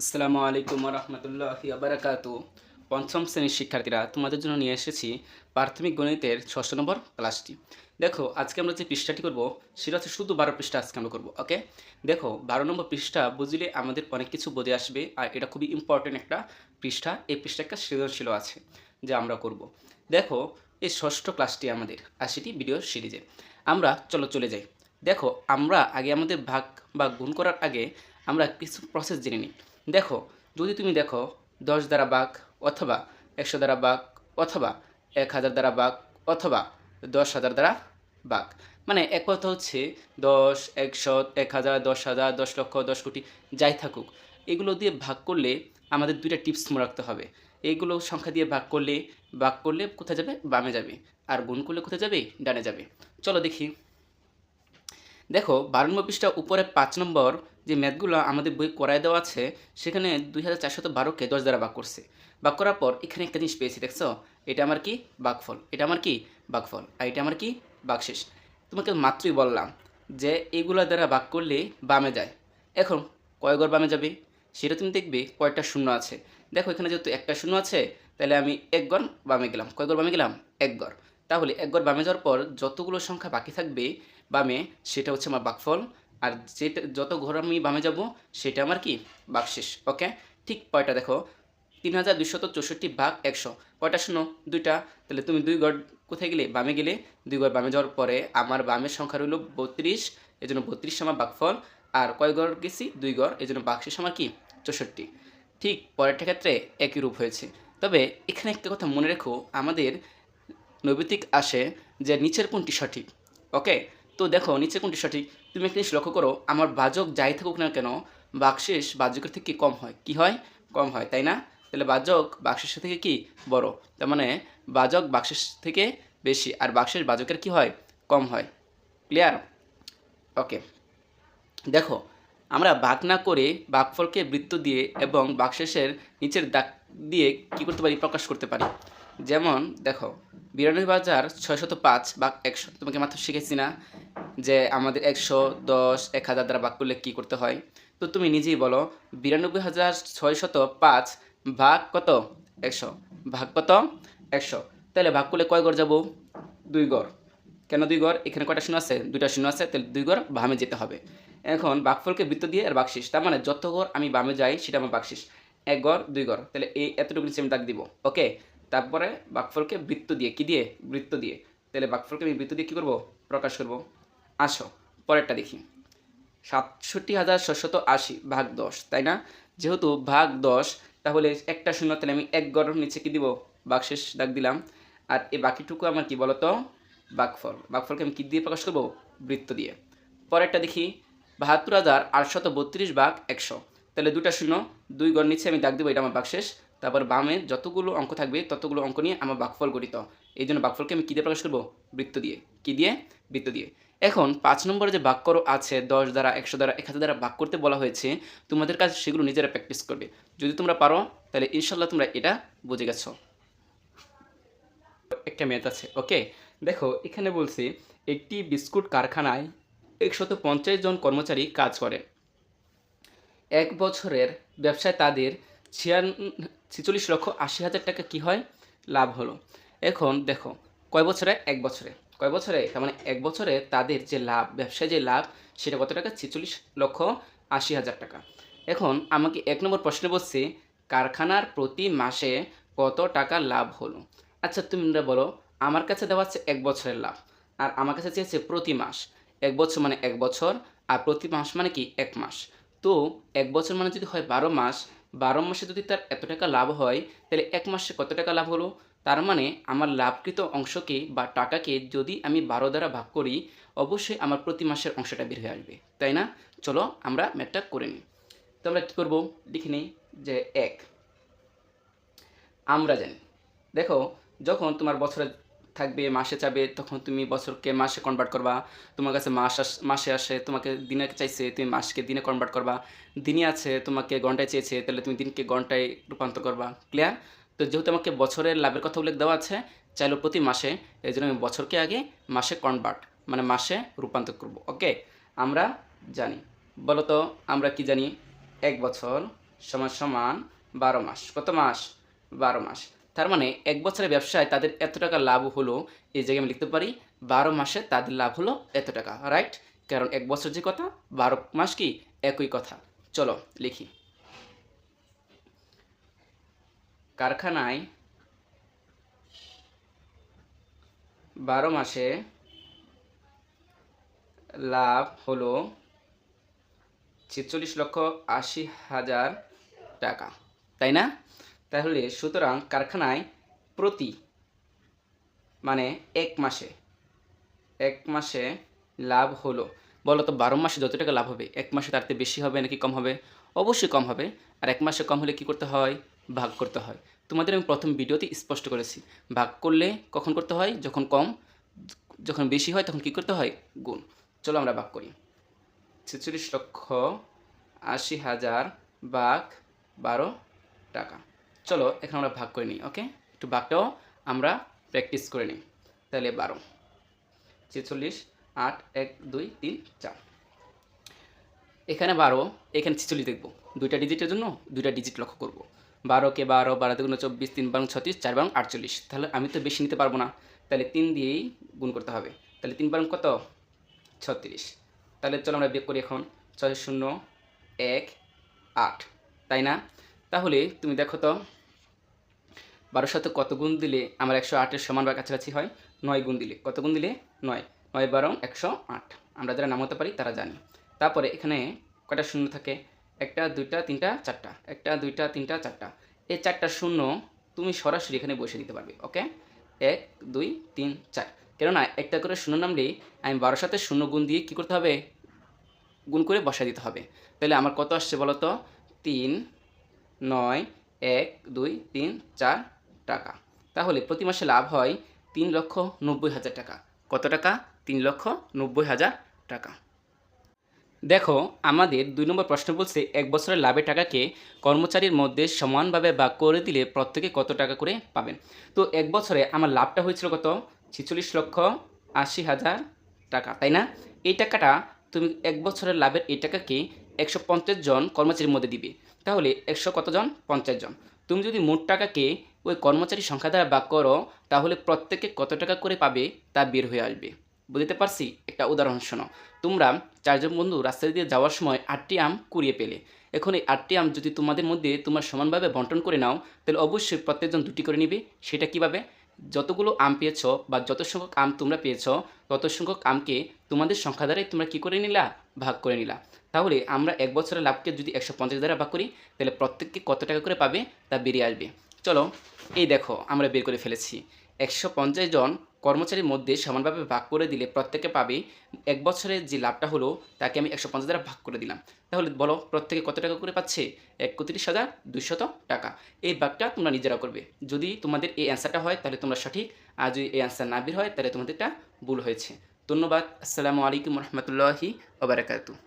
আসসালামু আলাইকুম রহমতুল্লাহি বারাকাতু। পঞ্চম শ্রেণীর শিক্ষার্থীরা তোমাদের জন্য নিয়ে এসেছি প্রাথমিক গণিতের ৬ষ্ঠ নম্বর ক্লাসটি। দেখো আজকে আমরা যে পৃষ্ঠাটি করব সেটা হচ্ছে শুধু ১২ পৃষ্ঠা আজকে আমরা করবো। ওকে, দেখো ১২ নম্বর পৃষ্ঠা বুঝলে আমাদের অনেক কিছু বোঝে আসবে, আর এটা খুবই ইম্পর্টেন্ট একটা পৃষ্ঠা। এই পৃষ্ঠা একটা সৃজনশীল আছে যা আমরা করব। দেখো এই ষষ্ঠ ক্লাসটি আমাদের, আর সেটি ভিডিও সিরিজে। আমরা চলে যাই। দেখো আমরা আগে আমাদের ভাগ বা গুণ করার আগে আমরা কিছু প্রসেস জেনে নিই। দেখো যদি তুমি দেখো ১০ দ্বারা ভাগ, অথবা ১০০ দ্বারা ভাগ, অথবা ১০০০ দ্বারা ভাগ, অথবা ১০,০০০ দ্বারা ভাগ, মানে এক কথা হচ্ছে ১০, ১০০, ১,০০০, ১০,০০০, ১০,০০,০০০, ১০,০০,০০,০০০ যাই থাকুক, এগুলো দিয়ে ভাগ করলে আমাদের দুইটা টিপস মনে রাখতে হবে। এইগুলো সংখ্যা দিয়ে ভাগ করলে কোথায় যাবে? বামে যাবে। আর গুণ করলে কোথায় যাবে? ডানে যাবে। চলো দেখি। দেখো ১২ নম্বর পৃষ্ঠা উপরে ৫ নম্বর যে ম্যাথগুলো আমাদের বই করায় দেওয়া আছে, সেখানে ২,৪১২কে ১০ দ্বারা ভাগ করছে। ভাগ করার পর এখানে একটা জিনিস পেয়েছি, দেখছো? এটা আমার কি? ভাগফল। এটা আমার কি? ভাগফল। আর এটা আমার কি? ভাগশেষ। তোমাকে মাত্রই বললাম যে এইগুলো দ্বারা ভাগ করলে বামে যায়। এখন কয় ঘর বামে যাবে সেটা তুমি দেখবে কয়টা শূন্য আছে। দেখো এখানে যেহেতু একটা শূন্য আছে, তাহলে আমি এক ঘর বামে গেলাম। কয় ঘর বামে গেলাম? এক ঘর। তাহলে এক ঘর বামে যাওয়ার পর যতগুলো সংখ্যা বাকি থাকবে বামে, সেটা হচ্ছে আমার ভাগফল। আর যেটা যত ঘর আমি বামে যাব সেটা আমার কি? ভাগশেষ। ওকে, ঠিক কয়টা দেখো, ৩,২৬৪ ভাগ ১০০, কয়টা শূন্য? দুইটা। তাহলে তুমি দুই ঘর কোথায় গেলে? বামে গেলে। দুই ঘর বামে যাওয়ার পরে আমার বামের সংখ্যা রইল ৩২, এই জন্য ৩২ আমার ভাগফল। আর কয় ঘর গেছি? দুই ঘর, এই জন্য ভাগশেষ আমার কি? ৬৪। ঠিক পরেরটা ক্ষেত্রে একই রূপ হয়েছে। তবে এখানে একটা কথা মনে রেখো, আমাদের নৈবেতিক আসে যে নিচের কোনটি সঠিক। ওকে, তো দেখো নিচের কোনটি সঠিক। তুমি একটা জিনিস লক্ষ্য করো, আমার ভাজক যাই থাকুক না কেন, ভাগশেষ ভাজকের থেকে কম হয়। কি হয়? কম হয়, তাই না? তাহলে ভাজক ভাগশেষের থেকে কি? বড়। তার মানে ভাজক ভাগশেষ থেকে বেশি, আর ভাগশেষ ভাজকের কি হয়? কম হয়। ক্লিয়ার? ওকে, দেখো আমরা ভাগ না করে ভাগফলকে বৃত্ত দিয়ে এবং ভাগশেষের নিচের দাগ দিয়ে কি করতে পারি? প্রকাশ করতে পারি। যেমন দেখো ৯২,৬০৫ ভাগ ১০০, তোমাকে মাত্র শিখেছি না যে আমাদের ১০০, ১০, ১,০০০ দ্বারা ভাগ করলে কী করতে হয়? তো তুমি নিজেই বলো, ৯২,৬০৫ ভাগ কত? ১০০। ভাগ কত? ১০০। তাহলে ভাগ করলে কয় ঘর যাব? দুই ঘর। কেন দুই ঘর? এখানে কয়টা শূন্য আছে? দুইটা শূন্য আছে, তাহলে দুই ঘর বামে যেতে হবে। এখন ভাগফলকে বৃত্ত দিয়ে আর ভাগশেষ, তার মানে যত ঘর আমি বামে যাই সেটা আমার ভাগশেষ। এক ঘর, দুই ঘর, তাহলে এই এতটুকু নিচে আমি দাগ দিব। ওকে, তারপরে ভাগফলকে বৃত্ত দিয়ে, কি দিয়ে? বৃত্ত দিয়ে। তাহলে ভাগফলকে আমি বৃত্ত দিয়ে কী করবো? প্রকাশ করব। আসো পরেরটা দেখি। ৬৭,৬৮০ ভাগ ১০, তাই না? যেহেতু ভাগ ১০, তাহলে একটা শূন্য, তাহলে আমি এক ঘরের নিচে কি দিব? ভাগশেষ দাগ দিলাম। আর এই বাকিটুকু আমার কি বলতো? ভাগফল। ভাগফলকে আমি কি দিয়ে প্রকাশ করব? বৃত্ত দিয়ে। পরেরটা দেখি। ৭২,৮৩২ ভাগ ১০০, তাহলে দুটা শূন্য, দুই ঘর নিচে আমি দাগ দিব, এটা আমার ভাগশেষ। তারপর বামে যতগুলো অঙ্ক থাকবে ততগুলো অঙ্ক নিয়ে আমার ভাগফল গঠিত। এই জন্য ভাগফলকে আমি কী দিয়ে প্রকাশ করব? বৃত্ত দিয়ে। কী দিয়ে? বৃত্ত দিয়ে। এখন ৫ নম্বরে যে ভাগ করো আছে ১০ দ্বারা, ১০০ দ্বারা, ১,০০০ দ্বারা ভাগ করতে বলা হয়েছে, তোমাদের কাছে সেগুলো নিজেরা প্র্যাকটিস করবে। যদি তোমরা পারো তাহলে ইনশাল্লাহ তোমরা এটা বুঝে গেছো। একটা ম্যাথ আছে। ওকে, দেখো এখানে বলছি একটি বিস্কুট কারখানায় ১৫০ জন কর্মচারী কাজ করে। এক বছরের ব্যবসায় তাদের ৪৬,৮০,০০০ টাকা কী হয়? লাভ হলো। এখন দেখো কয় বছরে? এক বছরে। কয় বছরে? তার মানে এক বছরে তাদের যে লাভ, ব্যবসায় যে লাভ, সেটা কত টাকা? ৪৬,৮০,০০০ টাকা। এখন আমাকে এক নম্বর প্রশ্নে বলছে কারখানার প্রতি মাসে কত টাকা লাভ হলো। আচ্ছা তোমরা বলো, আমার কাছে দেওয়া আছে এক বছরের লাভ, আর আমার কাছে চেয়েছে প্রতি মাস। এক বছর মানে এক বছর, আর প্রতি মাস মানে কি? এক মাস। তো এক বছর মানে যদি হয় ১২ মাস, ১২ মাসে যদি তার এত টাকা লাভ হয়, তাহলে এক মাসে কত টাকা লাভ হলো? তার মানে আমার লাভকৃত অংশকে বা টাকাকে যদি আমি ১২ দ্বারা ভাগ করি, অবশ্যই আমার প্রতি মাসের অংশটা বের হয়ে আসবে, তাই না? চলো আমরা ম্যাথটা করে নিই। তো আমরা কী করবো? লিখে নিই যে এক। আমরা জানি, দেখো যখন তোমার বছরে থাকবে, মাসে যাবে, তখন তুমি বছরকে মাসে কনভার্ট করবা। তোমার কাছে মাসে আসে, তোমাকে দিনে চাইছে, তুমি মাসকে দিনে কনভার্ট করবা। দিনে আছে, তোমাকে ঘন্টায় চেয়েছে, তাহলে তুমি দিনকে ঘন্টায় রূপান্তর করবা। ক্লিয়ার? তো যেহেতু আমাকে বছরের লাভের কথা উল্লেখ দেওয়া আছে, চাইলো প্রতি মাসে, এই জন্য আমি বছরকে আগে মাসে কনভার্ট মানে মাসে রূপান্তর করব। ওকে, আমরা জানি, বলো তো আমরা কি জানি? এক বছর সমান সমান 12 মাস। কত মাস? 12 মাস। তার মানে 1 বছরের ব্যবসায় তাদের এত টাকা লাভ হলো, এই জায়গায় আমি লিখতে পারি 12 মাসে তাদের লাভ হলো এত টাকা, রাইট? কারণ 1 বছর যে কথা, 12 মাস কি একই কথা। চলো লিখি। কারখানায় 12 মাসে লাভ হলো 46,80,000 টাকা, তাই না? তাহলে সুতরাং কারখানায় প্রতি মানে এক মাসে লাভ হলো, বলো তো 12 মাসে যত টাকা লাভ হবে 1 মাসে তার থেকে বেশি হবে নাকি কম হবে? অবশ্যই কম হবে। আর 1 মাসে কম হলে কি করতে হয়? ভাগ করতে হয়। তোমাদের আমি প্রথম ভিডিওতে স্পষ্ট করেছি, ভাগ করলে কখন করতে হয়? যখন কম, যখন বেশি হয় তখন কি করতে হয়? গুণ। চলো আমরা ভাগ করি। 46,80,000 ভাগ 12 টাকা। চলো এখন আমরা ভাগ করে নিই। ওকে, একটু ভাগটাও আমরা প্র্যাকটিস করে নিই। তাহলে 12 46 8 1 2 3 4, এখানে 12, এখানে 46 দেখব। দুইটা ডিজিটের জন্য দুইটা ডিজিট লক্ষ্য করব। 12কে 12, 12 দুগুণে 24, 3 বারং 36, 4 বারং 48। তাহলে আমি তো বেশি নিতে পারবো না, তাহলে 3 দিয়েই গুণ করতে হবে। তাহলে 3 বারং কত? 36। তাহলে চলো আমরা বিয়োগ করি এখন। 6 0 1 8, তাই না? তাহলে তুমি দেখো তো 12 সাথে কত গুণ দিলে আমার 108-এর সমান বা কাছাকাছি হয়? 9 গুণ দিলে। কত গুণ দিলে? 9। 9 বারং 108। আমরা যারা নামাতে পারি তারা জানি। তারপরে এখানে কয়টা শূন্য থাকে? 1টা 2টা 3টা 4টা, 1টা 2টা 3টা 4টা। এই 4টা শূন্য তুমি সরাসরি এখানে বসে দিতে পারবে। ওকে, 1 2 3 4। কেননা একটা করে শূন্য নামলেই আমি 12 সাথে শূন্য গুণ দিয়ে কী করতে হবে? গুণ করে বসায় দিতে হবে। তাহলে আমার কত আসছে বলো তো? 3 9 1 2 3 4 টাকা। তাহলে প্রতি মাসে লাভ হয় 3,90,000 টাকা। কত টাকা? 3,90,000 টাকা। দেখো আমাদের 2 নম্বর প্রশ্ন বলছে 1 বছরের লাভের টাকাকে কর্মচারীর মধ্যে সমানভাবে ভাগ করে দিলে প্রত্যেকে কত টাকা করে পাবেন। তো 1 বছরে আমার লাভটা হয়েছিল কত? 46,80,000 টাকা, তাই না? এই টাকাটা তুমি 1 বছরের লাভের এই টাকাকে 150 জন কর্মচারীর মধ্যে দিবে। তাহলে 100 কতজন? 50 জন। তুমি যদি মোট টাকাকে ওই কর্মচারীর সংখ্যা দ্বারা ভাগ করো তাহলে প্রত্যেকে কত টাকা করে পাবে তা বের হয়ে আসবে। বুঝতে পারছি? একটা উদাহরণ শোনো। তোমরা 4 জন বন্ধু রাস্তা দিয়ে যাওয়ার সময় 8টি আম কুড়িয়ে পেলে। এখন এই 8টি আম যদি তোমাদের মধ্যে তোমরা সমানভাবে বন্টন করে নাও তাহলে অবশ্যই প্রত্যেকজন 2টি করে নিবে। সেটা কীভাবে? যতগুলো আম পেয়েছো বা যত সংখ্যক আম তোমরা পেয়েছো তত সংখ্যক আমকে তোমাদের সংখ্যা দ্বারাই তোমরা কী করে নিলা? ভাগ করে নিলা। তাহলে আমরা 1 বছরের লাভকে যদি 150 দ্বারা ভাগ করি তাহলে প্রত্যেককে কত টাকা করে পাবে তা বেরিয়ে আসবে। চলো এই দেখো আমরা বের করে ফেলেছি। 150 জন কর্মচারীর মধ্যে সমানভাবে ভাগ করে দিলে প্রত্যেকে পাবে। 1 বছরের যে লাভটা হলো তাকে আমি 150 দ্বারা ভাগ করে দিলাম। তাহলে বলো প্রত্যেকে কত টাকা করে পাচ্ছে? 31,200 টাকা। এই ভাগটা তোমরা নিজেরা করবে। যদি তোমাদের এই অ্যান্সারটা হয় তাহলে তোমরা সঠিক, আর যদি এই অ্যান্সার না বের হয় তাহলে তোমাদেরটা ভুল হয়েছে। ধন্যবাদ। আসসালামু আলাইকুম রহমতুল্লাহি ওয়া বারাকাতুহু।